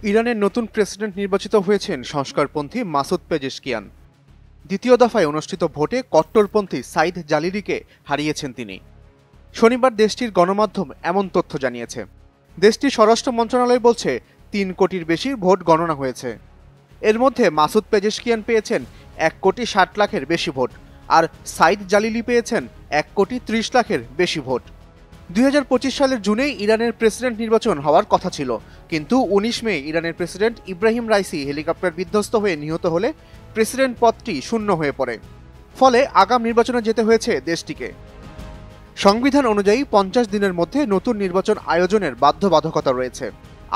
ইরানের নতুন প্রেসিডেন্ট নির্বাচিত হয়েছেন সংস্কারপন্থী মাসুদ পেজেশকিয়ান। দ্বিতীয় দফায় অনুষ্ঠিত ভোটে কট্টরপন্থী সাইদ জালিলিকে হারিয়েছেন তিনি। শনিবার দেশটির গণমাধ্যম এমন তথ্য জানিয়েছে। দেশটির স্বরাষ্ট্র মন্ত্রণালয় বলছে ৩ কোটির বেশি ভোট গণনা হয়েছে। এর মধ্যে মাসুদ পেজেশকিয়ান পেয়েছেন ১,৬০,০০,০০০-এর বেশি ভোট, আর সাইদ জালিলি পেয়েছেন ১,৩০,০০,০০০-এর বেশি ভোট। ২০২৫ সালের জুনেই ইরানের প্রেসিডেন্ট নির্বাচন হওয়ার কথা ছিল, কিন্তু ১৯ মে ইরানের প্রেসিডেন্ট ইব্রাহিম রাইসি হেলিকপ্টার বিধ্বস্ত হয়ে নিহত হলে প্রেসিডেন্ট পদটি শূন্য হয়ে পড়ে। ফলে আগাম নির্বাচনে যেতে হয়েছে দেশটিকে। সংবিধান অনুযায়ী ৫০ দিনের মধ্যে নতুন নির্বাচন আয়োজনের বাধ্যবাধকতা রয়েছে।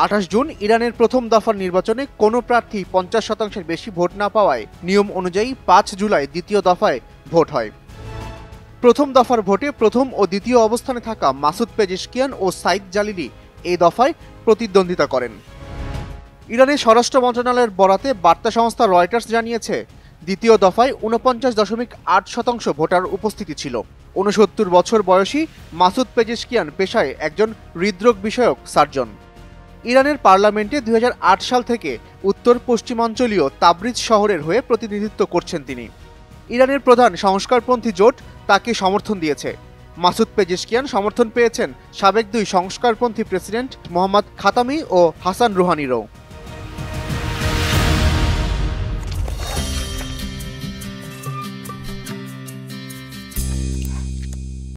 ২৮ জুন ইরানের প্রথম দফার নির্বাচনে কোনো প্রার্থী ৫০% বেশি ভোট না পাওয়ায় নিয়ম অনুযায়ী ৫ জুলাই দ্বিতীয় দফায় ভোট হয়। প্রথম দফার ভোটে প্রথম ও দ্বিতীয় অবস্থানে থাকা মাসুদ পেজেশকিয়ান ও সাইদ জালিলি এই দফায় প্রতিদ্বন্দ্বিতা করেন। ইরানের স্বরাষ্ট্র মন্ত্রণালয়ের বরাতে বার্তা সংস্থা রয়টার্স জানিয়েছে, দ্বিতীয় দফায় ৪৯.৮% ভোটার উপস্থিতি ছিল। ৬৯ বছর বয়সী মাসুদ পেজেশকিয়ান পেশায় একজন হৃদরোগ বিষয়ক সার্জন। ইরানের পার্লামেন্টে ২০০৮ সাল থেকে উত্তর পশ্চিমাঞ্চলীয় তাবরিজ শহরের হয়ে প্রতিনিধিত্ব করছেন তিনি। ইরানের প্রধান সংস্কারপন্থী জোট তাকে সমর্থন দিয়েছে। মাসুদ পেজেশকিয়ান সমর্থন পেয়েছেন সাবেক ২ সংস্কারপন্থী প্রেসিডেন্ট মোহাম্মদ খাতামি ও হাসান রুহানিরও।